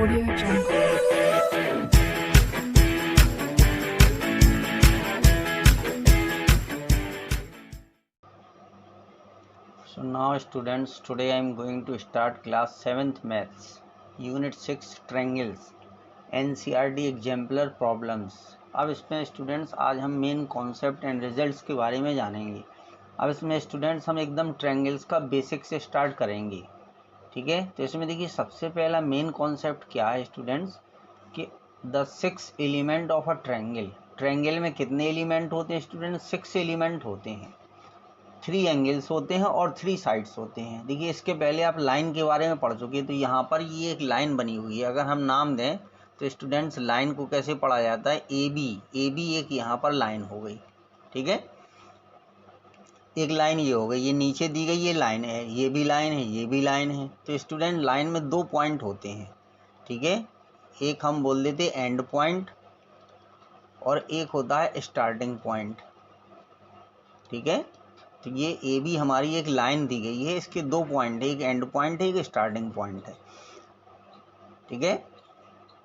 Audio Jungle. So now students, today I am going to start class 7th maths, unit 6 triangles, NCERT exemplar problems. अब इसमें students आज हम main concept and results के बारे में जानेंगे। अब इसमें स्टूडेंट्स हम एकदम ट्रायंगल्स का बेसिक से स्टार्ट करेंगे, ठीक है। तो इसमें देखिए सबसे पहला मेन कॉन्सेप्ट क्या है स्टूडेंट्स कि the 6 element of a triangle. Triangle में कितने एलिमेंट होते हैं स्टूडेंट्स? 6 एलिमेंट होते हैं। 3 एंगल्स होते हैं और 3 साइड्स होते हैं। देखिए इसके पहले आप लाइन के बारे में पढ़ चुके हैं, तो यहाँ पर ये एक लाइन बनी हुई है। अगर हम नाम दें तो स्टूडेंट्स लाइन को कैसे पढ़ा जाता है? ए बी एक यहाँ पर लाइन हो गई, ठीक है। एक लाइन ये हो गई, ये नीचे दी गई ये लाइन है, ये भी लाइन है, ये भी लाइन है। तो स्टूडेंट लाइन में 2 पॉइंट होते हैं, ठीक है। एक हम बोल देते एंड पॉइंट और एक होता है स्टार्टिंग पॉइंट, ठीक है। तो ये ए बी हमारी एक लाइन दी गई है, इसके 2 पॉइंट है, एक एंड पॉइंट है, एक स्टार्टिंग पॉइंट है, ठीक है।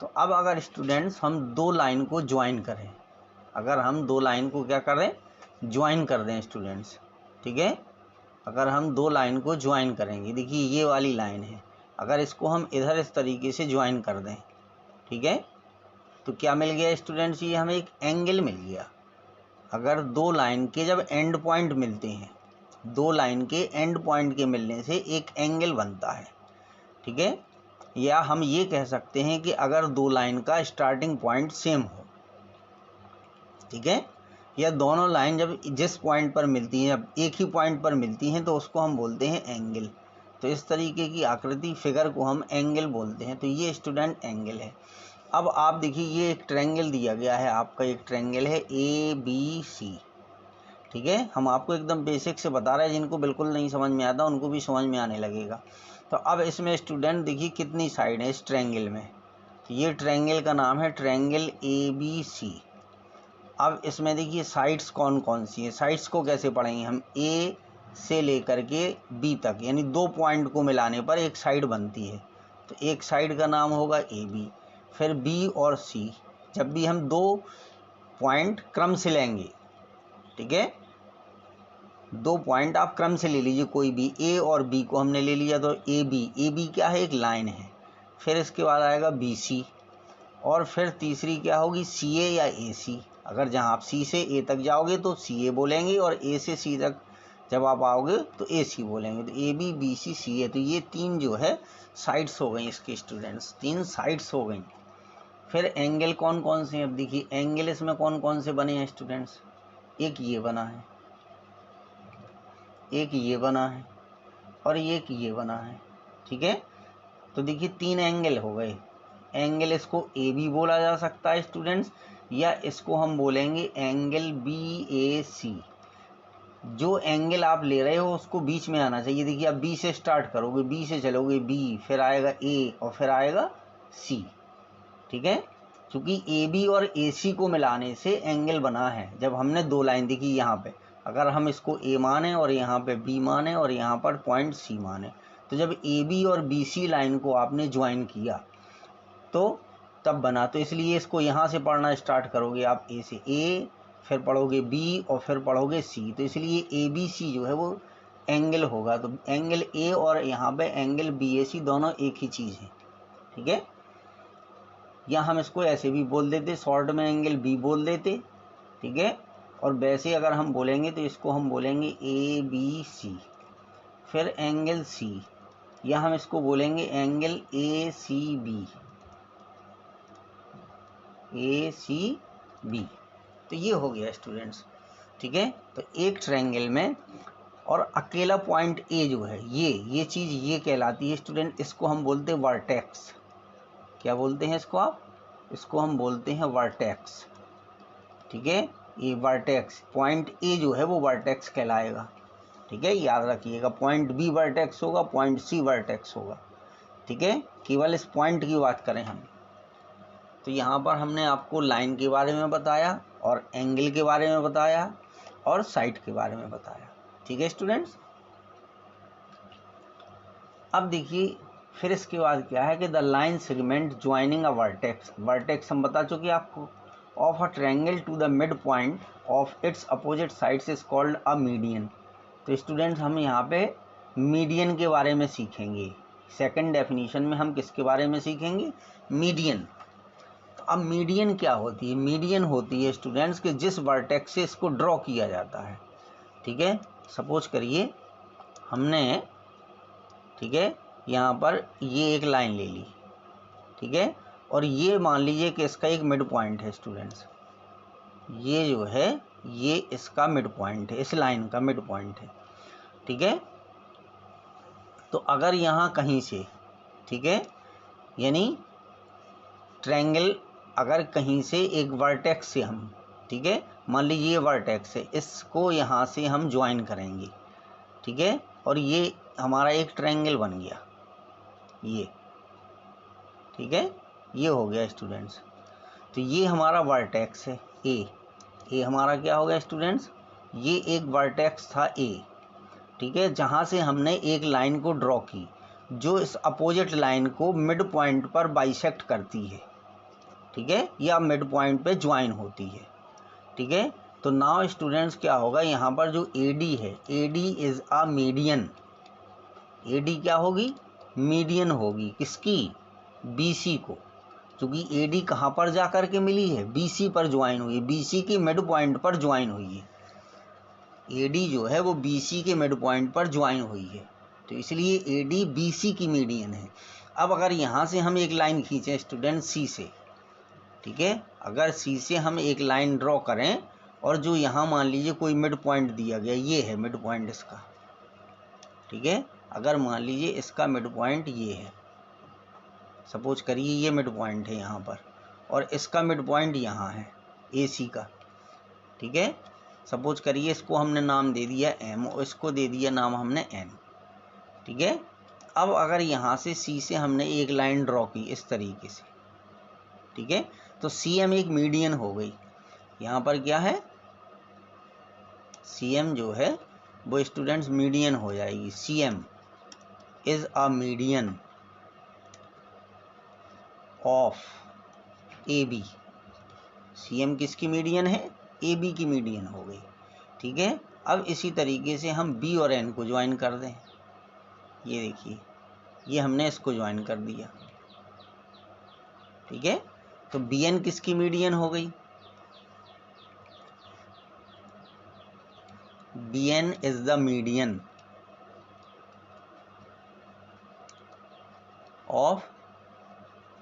तो अब अगर स्टूडेंट्स हम 2 लाइन को ज्वाइन करें, अगर हम 2 लाइन को क्या करें? ज्वाइन कर दें स्टूडेंट्स, ठीक है। अगर हम 2 लाइन को ज्वाइन करेंगे, देखिए ये वाली लाइन है, अगर इसको हम इधर इस तरीके से ज्वाइन कर दें, ठीक है, तो क्या मिल गया स्टूडेंट्स? ये हमें एक एंगल मिल गया। अगर 2 लाइन के जब एंड पॉइंट मिलते हैं, 2 लाइन के एंड पॉइंट के मिलने से एक एंगल बनता है, ठीक है। या हम ये कह सकते हैं कि अगर 2 लाइन का स्टार्टिंग पॉइंट सेम हो, ठीक है, या दोनों लाइन जब जिस पॉइंट पर मिलती हैं, जब एक ही पॉइंट पर मिलती हैं, तो उसको हम बोलते हैं एंगल। तो इस तरीके की आकृति फिगर को हम एंगल बोलते हैं। तो ये स्टूडेंट एंगल है। अब आप देखिए ये एक ट्रायंगल दिया गया है, आपका एक ट्रायंगल है ABC, ठीक है। हम आपको एकदम बेसिक से बता रहे हैं, जिनको बिल्कुल नहीं समझ में आता उनको भी समझ में आने लगेगा। तो अब इसमें स्टूडेंट देखिए कितनी साइड है इस ट्रायंगल में। तो ये ट्रायंगल का नाम है ट्रायंगल ABC। अब इसमें देखिए साइड्स कौन कौन सी है, साइड्स को कैसे पढ़ेंगे हम? ए से लेकर के बी तक, यानी 2 पॉइंट को मिलाने पर एक साइड बनती है। तो एक साइड का नाम होगा AB। फिर बी और सी, जब भी हम 2 पॉइंट क्रम से लेंगे, ठीक है, 2 पॉइंट आप क्रम से ले लीजिए, कोई भी ए और बी को हमने ले लिया तो AB क्या है? एक लाइन है। फिर इसके बाद आएगा BC, और फिर तीसरी क्या होगी? CA या AC। अगर जहाँ आप C से A तक जाओगे तो CA बोलेंगे, और A से C तक जब आप आओगे तो AC बोलेंगे। तो AB BC CA, तो ये 3 जो है साइड्स हो गई इसके स्टूडेंट्स, 3 साइड्स हो गई। फिर एंगल कौन कौन से हैं? अब देखिए एंगल इसमें कौन कौन से बने हैं स्टूडेंट्स? एक ये बना है, एक ये बना है, और एक ये बना है, ठीक है। तो देखिए 3 एंगल हो गए। एंगल इसको AB बोला जा सकता है स्टूडेंट्स, या इसको हम बोलेंगे एंगल BAC। जो एंगल आप ले रहे हो उसको बीच में आना चाहिए। देखिए आप B से स्टार्ट करोगे, B से चलोगे B, फिर आएगा A और फिर आएगा C, ठीक है। क्योंकि AB और AC को मिलाने से एंगल बना है। जब हमने 2 लाइन देखी यहाँ पे, अगर हम इसको A माने और यहाँ पे B माने और यहाँ पर पॉइंट C माने, तो जब AB और BC लाइन को आपने ज्वाइन किया तो तब बना। तो इसलिए इसको यहाँ से पढ़ना स्टार्ट करोगे आप, A से, A फिर पढ़ोगे B और फिर पढ़ोगे C। तो इसलिए ABC जो है वो एंगल होगा। तो एंगल A और यहाँ पे एंगल BAC दोनों एक ही चीज़ है, ठीक है। या हम इसको ऐसे भी बोल देते, शॉर्ट में एंगल B बोल देते, ठीक है। और वैसे अगर हम बोलेंगे तो इसको हम बोलेंगे ABC। फिर एंगल C, या हम इसको बोलेंगे एंगल ACB। तो ये हो गया स्टूडेंट्स, ठीक है। तो एक ट्रायंगल में और अकेला पॉइंट A जो है, ये चीज़ ये कहलाती है स्टूडेंट, इसको हम बोलते हैं वर्टेक्स। क्या बोलते हैं इसको आप? इसको हम बोलते हैं वर्टेक्स, ठीक है। ये वर्टेक्स पॉइंट A जो है वो वर्टेक्स कहलाएगा, ठीक है। याद रखिएगा, पॉइंट B वर्टेक्स होगा, पॉइंट C वर्टेक्स होगा, ठीक है। केवल इस पॉइंट की बात करें हम, तो यहाँ पर हमने आपको लाइन के बारे में बताया और एंगल के बारे में बताया और साइड के बारे में बताया, ठीक है स्टूडेंट्स। अब देखिए फिर इसके बाद क्या है कि the line segment joining a vertex, vertex हम बता चुके आपको, of a triangle to the mid point of its opposite sides is called a median. तो स्टूडेंट्स हम यहाँ पे मीडियन के बारे में सीखेंगे। सेकंड डेफिनेशन में हम किसके बारे में सीखेंगे? मीडियन। तो अब मीडियन क्या होती है? मीडियन होती है स्टूडेंट्स कि जिस वर्टेक्स से इसको ड्रॉ किया जाता है। ठीक है, सपोज करिए हमने, ठीक है, यहाँ पर ये एक लाइन ले ली, ठीक है, और ये मान लीजिए कि इसका एक मिड पॉइंट है स्टूडेंट्स, ये जो है ये इसका मिड पॉइंट है, इस लाइन का मिड पॉइंट है। ठीक है, तो अगर यहाँ कहीं से, ठीक है, यानी ट्रायंगल अगर कहीं से एक वर्टेक्स से हम, ठीक है, मान लीजिए ये वर्टेक्स है, इसको यहाँ से हम ज्वाइन करेंगे, ठीक है, और ये हमारा एक ट्रायंगल बन गया, ये, ठीक है, ये हो गया स्टूडेंट्स। तो ये हमारा वर्टेक्स है ए हमारा क्या हो गया स्टूडेंट्स? ये एक वर्टेक्स था ए, ठीक है, जहाँ से हमने एक लाइन को ड्रॉ की जो इस अपोजिट लाइन को मिड पॉइंट पर बाइसेक्ट करती है, ठीक है, या मिड पॉइंट पे ज्वाइन होती है। ठीक है, तो नाउ स्टूडेंट्स क्या होगा, यहाँ पर जो AD है, AD is a median. AD क्या होगी? मीडियन होगी। किसकी? BC को, क्योंकि AD कहाँ पर जा कर के मिली है? BC पर ज्वाइन हुई है, BC के मिड पॉइंट पर ज्वाइन हुई है। AD जो है वो BC के मिड पॉइंट पर ज्वाइन हुई है, तो इसलिए AD BC की मीडियन है। अब अगर यहाँ से हम एक लाइन खींचें स्टूडेंट C से, ठीक है, अगर C से हम एक लाइन ड्रॉ करें और जो यहाँ मान लीजिए कोई मिड पॉइंट दिया गया, ये है मिड पॉइंट इसका, ठीक है, अगर मान लीजिए इसका मिड पॉइंट ये है, सपोज करिए ये मिड पॉइंट है यहाँ पर, और इसका मिड पॉइंट यहाँ है AC का, ठीक है, सपोज करिए इसको हमने नाम दे दिया M और इसको दे दिया नाम हमने N, ठीक है। अब अगर यहाँ से C से हमने एक लाइन ड्रॉ की इस तरीके से, ठीक है, तो CM एक मीडियन हो गई। यहाँ पर क्या है? CM जो है वो स्टूडेंट्स मीडियन हो जाएगी। CM is a median of AB। CM किसकी मीडियन है? AB की मीडियन हो गई। ठीक है, अब इसी तरीके से हम B और N को ज्वाइन कर दें। ये देखिए, ये हमने इसको ज्वाइन कर दिया, ठीक है, तो BN किसकी मीडियन हो गई? BN is the median of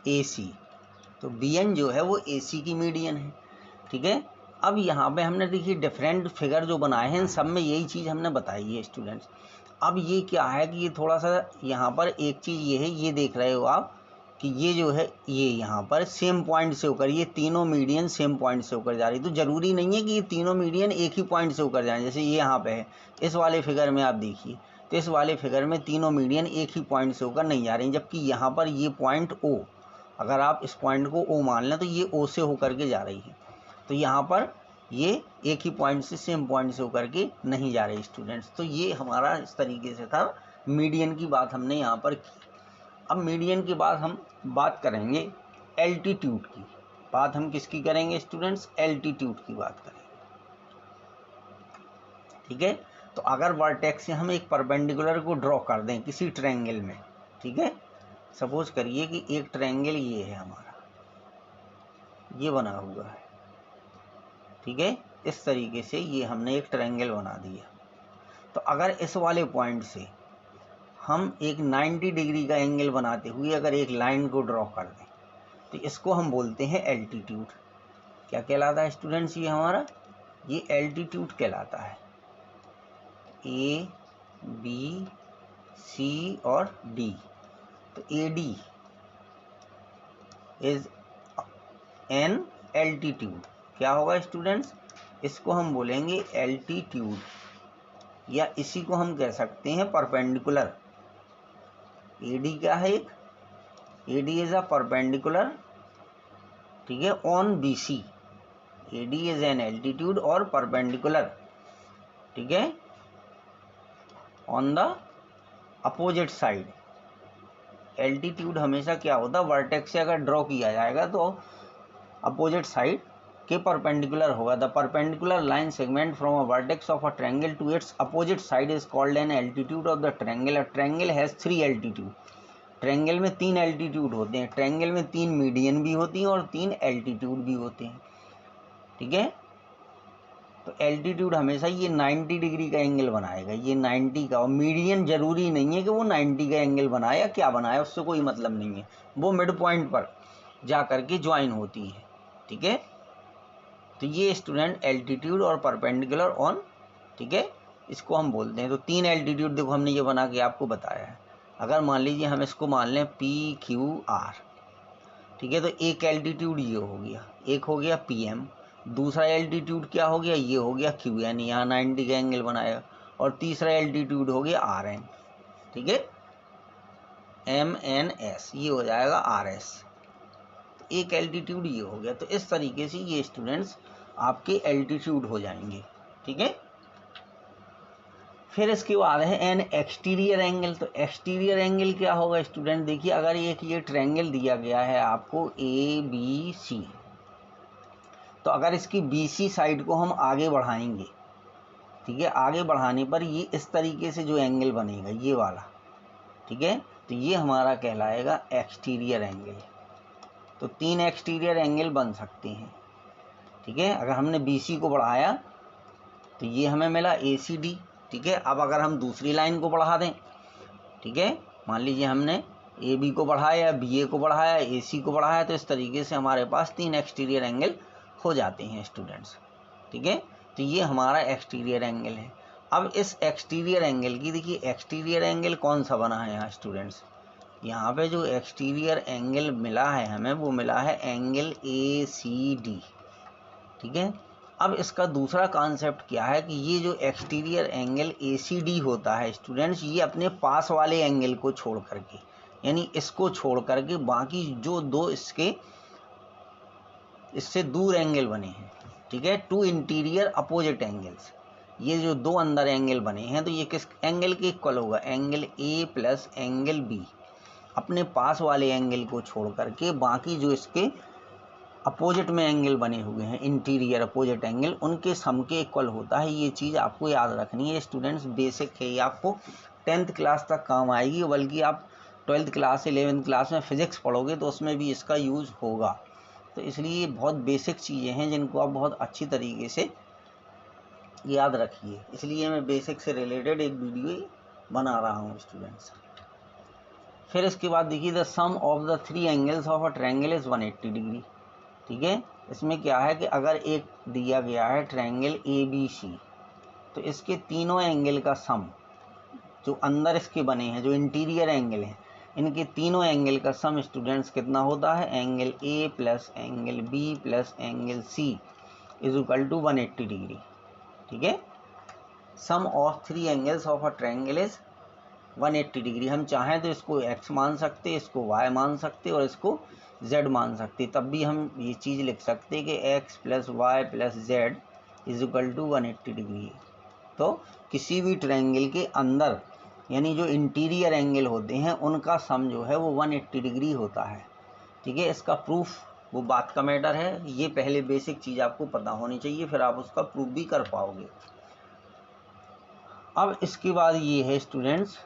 AC। तो BN जो है वो AC की मीडियन है। ठीक है, अब यहाँ पे हमने देखिए डिफरेंट फिगर जो बनाए हैं, इन सब में यही चीज़ हमने बताई है स्टूडेंट्स। अब ये क्या है कि ये थोड़ा सा यहाँ पर एक चीज़ ये है, ये देख रहे हो आप कि ये जो है ये यहाँ पर सेम पॉइंट से होकर, ये तीनों मीडियन सेम पॉइंट से होकर जा रही। तो ज़रूरी नहीं है कि ये तीनों मीडियन एक ही पॉइंट से होकर जाएं। जैसे ये यहाँ पे है, इस वाले फिगर में आप देखिए, तो इस वाले फिगर में तीनों मीडियन एक ही पॉइंट से होकर नहीं जा रही, जबकि यहाँ पर ये पॉइंट O, अगर आप इस पॉइंट को O मान लें तो ये O से होकर के जा रही है। तो यहाँ पर ये एक ही पॉइंट से, सेम पॉइंट से होकर के नहीं जा रहे स्टूडेंट्स। तो ये हमारा इस तरीके से था, मीडियन की बात हमने यहाँ पर की। अब मीडियन के बाद हम बात करेंगे एल्टीट्यूड की। बात हम किसकी करेंगे स्टूडेंट्स? एल्टीट्यूड की बात करेंगे। ठीक है, तो अगर वर्टेक्स से हम एक परपेंडिकुलर को ड्रॉ कर दें किसी ट्रायंगल में, ठीक है, सपोज करिए कि एक ट्रायंगल ये है हमारा, ये बना हुआ है, ठीक है, इस तरीके से ये हमने एक ट्रायंगल बना दिया। तो अगर इस वाले पॉइंट से हम एक 90 डिग्री का एंगल बनाते हुए अगर एक लाइन को ड्रॉ कर दें, तो इसको हम बोलते हैं एल्टीट्यूड। क्या कहलाता है स्टूडेंट्स? ये हमारा ये एल्टीट्यूड कहलाता है। A, B, C और D। तो AD इज एन एल्टीट्यूड। क्या होगा स्टूडेंट्स? इसको हम बोलेंगे एल्टीट्यूड, या इसी को हम कह सकते हैं परपेंडिकुलर। AD क्या है? एक AD इज अ परपेंडिकुलर, ठीक है, on BC। AD is an altitude और परपेंडिकुलर, ठीक है, on the opposite side altitude हमेशा क्या होता है, वर्टेक्स से अगर ड्रॉ किया जाएगा तो अपोजिट साइड के परपेंडिकुलर होगा। The perpendicular line segment from a vertex of a triangle to its opposite side is called an altitude of the triangle. A triangle has 3 altitude. Triangle में 3 altitude होते हैं। Triangle में 3 median भी होती हैं और 3 एल्टीट्यूड भी होते हैं। ठीक है, तो एल्टीट्यूड हमेशा ये 90 डिग्री का एंगल बनाएगा, ये 90 का। और मीडियन जरूरी नहीं है कि वो 90 का एंगल बनाए या क्या बनाए, उससे कोई मतलब नहीं है, वो मिड पॉइंट पर जा करके ज्वाइन होती है। ठीक है, तो ये स्टूडेंट एल्टीट्यूड और परपेंडिकुलर ऑन, ठीक है, इसको हम बोलते हैं। तो 3 एल्टीट्यूड देखो हमने ये बना के आपको बताया है। अगर मान लीजिए हम इसको मान लें PQR, ठीक है, तो एक एल्टीट्यूड ये हो गया, एक हो गया PM, दूसरा एल्टीट्यूड क्या हो गया, ये हो गया Q, यानी यहाँ 90 का एंगल बनाएगा, और तीसरा एल्टीट्यूड हो गया RN, ठीक है, MNS, ये हो जाएगा RS। एक एल्टीट्यूड ये हो गया। तो इस तरीके से ये स्टूडेंट्स आपके एल्टीट्यूड हो जाएंगे। ठीक है, फिर इसके बाद है एन एक्सटीरियर एंगल। तो एक्सटीरियर एंगल क्या होगा स्टूडेंट, देखिए अगर एक ये ट्रायंगल दिया गया है आपको ABC, तो अगर इसकी BC साइड को हम आगे बढ़ाएंगे, ठीक है, आगे बढ़ाने पर ये इस तरीके से जो एंगल बनेगा ये वाला, ठीक है, तो ये हमारा कहलाएगा एक्सटीरियर एंगल। तो 3 एक्सटीरियर एंगल बन सकते हैं। ठीक है, अगर हमने BC को बढ़ाया तो ये हमें मिला ACD। ठीक है, अब अगर हम दूसरी लाइन को बढ़ा दें, ठीक है, मान लीजिए हमने AB को बढ़ाया, BA को बढ़ाया, AC को बढ़ाया, तो इस तरीके से हमारे पास 3 एक्सटीरियर एंगल हो जाते हैं स्टूडेंट्स। ठीक है, तो ये हमारा एक्सटीरियर एंगल है। अब इस एक्सटीरियर एंगल की देखिए, एक्सटीरियर एंगल कौन सा बना है यहाँ स्टूडेंट्स, यहाँ पे जो एक्सटीरियर एंगल मिला है हमें, वो मिला है एंगल ACD। ठीक है, अब इसका दूसरा कॉन्सेप्ट क्या है कि ये जो एक्सटीरियर एंगल ACD होता है स्टूडेंट्स, ये अपने पास वाले एंगल को छोड़ करके, यानी इसको छोड़ करके बाकी जो दो इससे दूर एंगल बने हैं, ठीक है, 2 इंटीरियर अपोजिट एंगल्स, ये जो 2 अंदर एंगल बने हैं, तो ये किस एंगल के इक्वल होगा, angle A plus angle B। अपने पास वाले एंगल को छोड़ करके बाकी जो इसके अपोजिट में एंगल बने हुए हैं, इंटीरियर अपोजिट एंगल, उनके सम के इक्वल होता है। ये चीज़ आपको याद रखनी है स्टूडेंट्स, बेसिक है, ये आपको 10th क्लास तक काम आएगी, बल्कि आप 12th क्लास 11th क्लास में फिजिक्स पढ़ोगे तो उसमें भी इसका यूज़ होगा। तो इसलिए बहुत बेसिक चीज़ें हैं जिनको आप बहुत अच्छी तरीके से याद रखिए, इसलिए मैं बेसिक से रिलेटेड एक वीडियो बना रहा हूँ स्टूडेंट्स। फिर इसके बाद देखिए, the sum of the 3 angles of a triangle is 180 degree. ठीक है, इसमें क्या है कि अगर एक दिया गया है ट्रायंगल ABC, तो इसके तीनों एंगल का सम जो अंदर इसके बने हैं, जो इंटीरियर एंगल हैं, इनके तीनों एंगल का सम स्टूडेंट्स कितना होता है, angle A plus angle B plus angle C is equal to 180 degree. ठीक है, sum of 3 angles of a triangle is 180 degree. हम चाहें तो इसको X मान सकते, इसको Y मान सकते और इसको Z मान सकते, तब भी हम ये चीज़ लिख सकते कि X plus Y plus Z is equal to 180 degree. तो किसी भी ट्रायंगल के अंदर यानी जो इंटीरियर एंगल होते हैं उनका सम जो है वो 180 डिग्री होता है। ठीक है, इसका प्रूफ वो बात का मैटर है, ये पहले बेसिक चीज़ आपको पता होनी चाहिए, फिर आप उसका प्रूफ भी कर पाओगे। अब इसके बाद ये है स्टूडेंट्स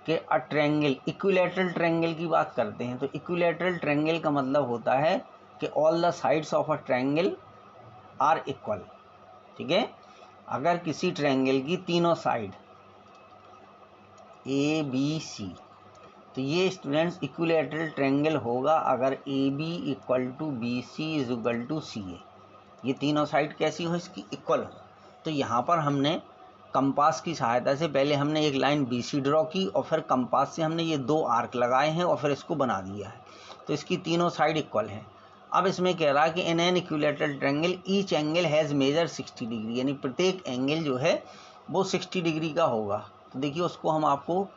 कि अ ट्रायंगल, इक्विलैटरल ट्रायंगल की बात करते हैं। तो इक्विलैटरल ट्रायंगल का मतलब होता है कि all the sides of a triangle are equal. ठीक है, अगर किसी ट्रायंगल की तीनों साइड ABC, तो ये स्टूडेंट्स इक्विलैटरल ट्रायंगल होगा अगर AB equal to BC is equal to CA। ये तीनों साइड कैसी हो, इसकी इक्वल हो। तो यहाँ पर हमने कंपास की सहायता से पहले हमने एक लाइन BC ड्रॉ की और फिर कंपास से हमने ये 2 आर्क लगाए हैं और फिर इसको बना दिया है, तो इसकी तीनों साइड इक्वल है। अब इसमें कह रहा है कि in an equilateral triangle each angle has measure 60 degree, यानी प्रत्येक एंगल जो है वो 60 डिग्री का होगा। तो देखिए उसको हम आपको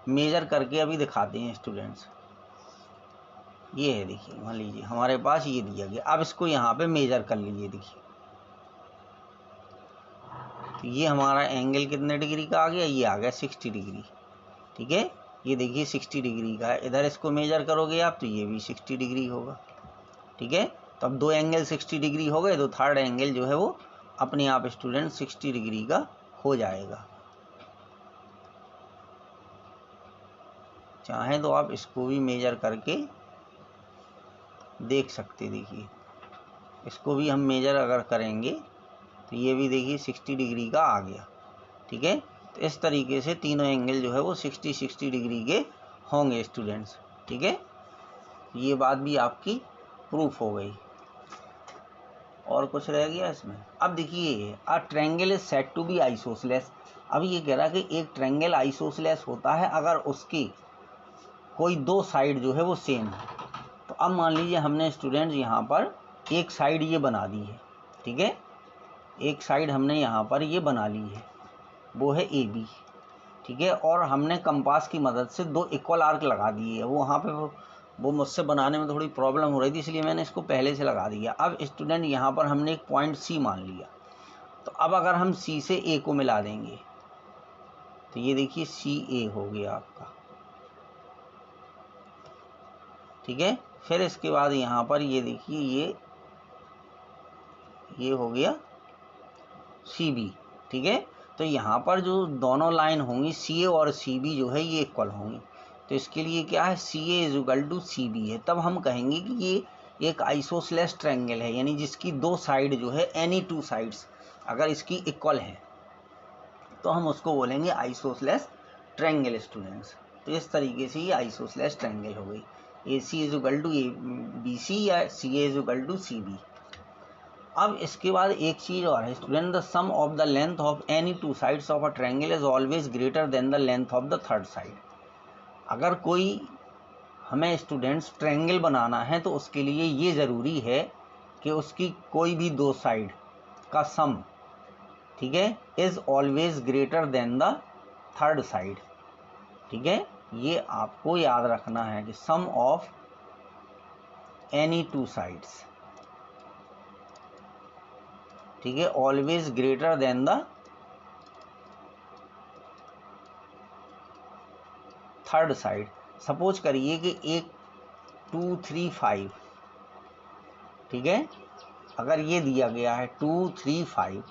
मेजर करके अभी दिखाते हैं स्टूडेंट्स। ये है, देखिए मान लीजिए हमारे पास ये दिया गया, अब इसको यहाँ पे मेजर कर लीजिए। देखिए तो ये हमारा एंगल कितने डिग्री का आ गया, ये आ गया 60 डिग्री। ठीक है, ये देखिए 60 डिग्री का है, इधर इसको मेजर करोगे आप तो ये भी 60 डिग्री होगा। ठीक है, तो अब दो एंगल 60 डिग्री हो गए, तो थर्ड एंगल जो है वो अपने आप स्टूडेंट 60 डिग्री का हो जाएगा। चाहें तो आप इसको भी मेजर करके देख सकते। देखिए इसको भी हम मेजर अगर करेंगे तो ये भी देखिए 60 डिग्री का आ गया। ठीक है, तो इस तरीके से तीनों एंगल जो है वो 60 डिग्री के होंगे स्टूडेंट्स। ठीक है, ये बात भी आपकी प्रूफ हो गई। और कुछ रह गया इसमें? अब देखिए a triangle is said to be isosceles. अब ये कह रहा कि एक ट्रायंगल आइसोसेलेस होता है अगर उसकी कोई दो साइड जो है वो सेम है। तो अब मान लीजिए हमने स्टूडेंट्स यहाँ पर एक साइड ये बना दी है। ठीक है, एक साइड हमने यहाँ पर ये बना ली है, वो है ए बी। ठीक है, और हमने कंपास की मदद से दो इक्वल आर्क लगा दिए है। वो वहाँ पे वो मुझसे बनाने में थोड़ी प्रॉब्लम हो रही थी, इसलिए मैंने इसको पहले से लगा दिया। अब स्टूडेंट यहाँ पर हमने एक पॉइंट सी मान लिया, तो अब अगर हम सी से ए को मिला देंगे तो ये देखिए सी ए हो गया आपका। ठीक है, फिर इसके बाद यहाँ पर ये देखिए ये हो गया सी बी। ठीक है, तो यहाँ पर जो दोनों लाइन होंगी सी ए और सी बी जो है ये इक्वल होंगी। तो इसके लिए क्या है, C A is equal to C B है। तब हम कहेंगे कि ये एक आइसोसेलेस ट्रायंगल है, यानी जिसकी दो साइड जो है एनी टू साइड्स अगर इसकी इक्वल है तो हम उसको बोलेंगे आइसोसेलेस ट्रायंगल स्टूडेंट्स। तो इस तरीके से ये आइसोसेलेस ट्रायंगल हो गई। A C is equal to A B C या C A is equal to C B. अब इसके बाद एक चीज और है student, the sum of the length of any two sides of a triangle is always greater than the length of the third side. अगर कोई हमें स्टूडेंट्स ट्रायंगल बनाना है तो उसके लिए ये ज़रूरी है कि उसकी कोई भी दो साइड का सम, ठीक है, is always greater than the third side. ठीक है, ये आपको याद रखना है कि सम ऑफ एनी टू साइड्स, ठीक है, always greater than the third side. Suppose करिए कि एक 2 3 5, ठीक है, अगर ये दिया गया है 2 3 5,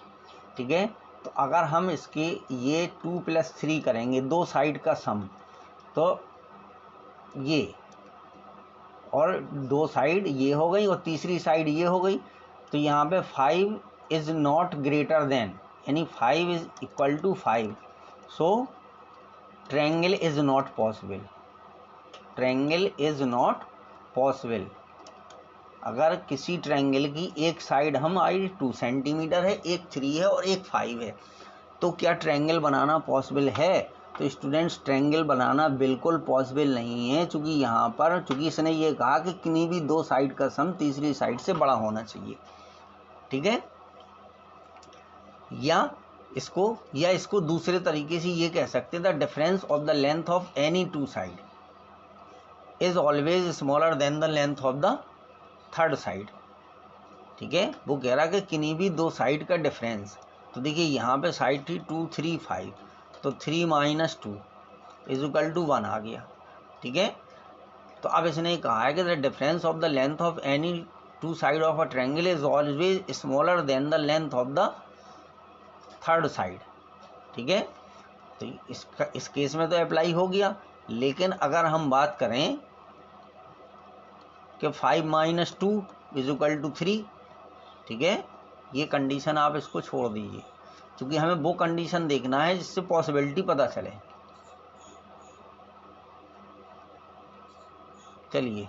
ठीक है, तो अगर हम इसके ये 2 + 3 करेंगे दो साइड का सम, तो ये और दो साइड ये हो गई और तीसरी साइड ये हो गई, तो यहाँ पे 5 इज नॉट ग्रेटर देन, यानी 5 is equal to 5, so triangle is not possible. Triangle is not possible. अगर किसी ट्रायंगल की एक साइड हम आई 2 सेंटीमीटर है, एक 3 है और एक 5 है, तो क्या ट्रायंगल बनाना पॉसिबल है? तो स्टूडेंट्स ट्रायंगल बनाना बिल्कुल पॉसिबल नहीं है, क्योंकि यहाँ पर चूंकि इसने ये कहा कि किन्हीं भी दो साइड का सम तीसरी साइड से बड़ा होना चाहिए। ठीक है, या इसको दूसरे तरीके से ये कह सकते हैं, the difference of the length of any to side is always smaller than the length of the third side. ठीक है, वो कह रहा है कि किन्हीं भी दो साइड का डिफरेंस, तो देखिए यहाँ पे साइड थी 2 3 5, तो 3 - 2 इज इक्वल टू 1 आ गया। ठीक है, तो अब इसने कहा है कि the difference of the length of any to side of a triangle is always smaller than the length of the third side. ठीक है, तो इस केस में तो अप्लाई हो गया, लेकिन अगर हम बात करें कि 5 - 2 इज इक्वल टू 3, ठीक है, ये कंडीशन आप इसको छोड़ दीजिए, क्योंकि हमें वो कंडीशन देखना है जिससे पॉसिबिलिटी पता चले। चलिए,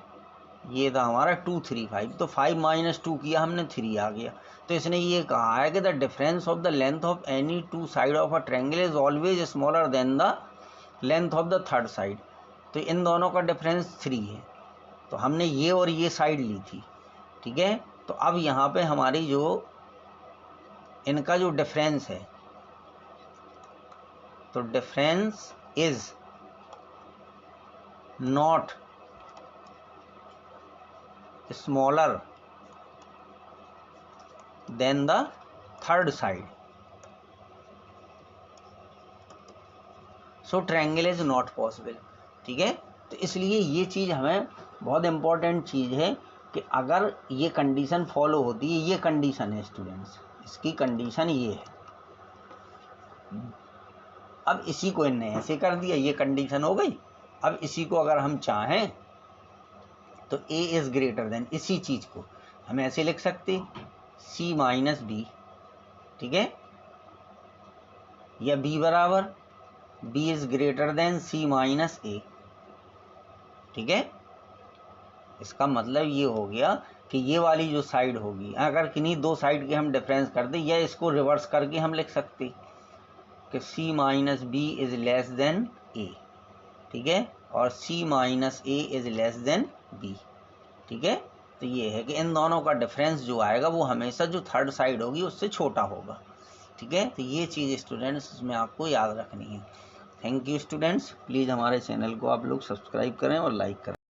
ये था हमारा 2 3 5, तो 5 - 2 किया हमने, 3 आ गया। तो इसने ये कहा है कि the difference of the length of any to side of a triangle is always smaller than the length of the third side. तो इन दोनों का डिफरेंस 3 है, तो हमने ये और ये साइड ली थी। ठीक है, तो अब यहाँ पे हमारी जो इनका जो डिफरेंस है, तो difference is not smaller than the third side, so triangle is not possible. ठीक है। तो इसलिए ये चीज़ हमें बहुत इम्पोर्टेंट चीज़ है कि अगर ये कंडीशन फॉलो होती है, ये कंडीशन है स्टूडेंट्स, इसकी कंडीशन ये है। अब इसी को इनने ऐसे कर दिया, ये कंडीशन हो गई। अब इसी को अगर हम चाहें तो a इज़ ग्रेटर देन, इसी चीज़ को हम ऐसे लिख सकते c माइनस बी, ठीक है, या b बराबर b is greater than c minus a, ठीक है। इसका मतलब ये हो गया कि ये वाली जो साइड होगी, अगर किन्हीं दो साइड के हम डिफरेंस कर दें, या इसको रिवर्स करके हम लिख सकते कि c minus B is less than a, ठीक है, और c minus a is less than b, ठीक है। तो ये है कि इन दोनों का डिफरेंस जो आएगा वो हमेशा जो थर्ड साइड होगी उससे छोटा होगा, ठीक है। तो ये चीज़ स्टूडेंट्स इसमें आपको याद रखनी है। थैंक यू स्टूडेंट्स, प्लीज़ हमारे चैनल को आप लोग सब्सक्राइब करें और लाइक करें।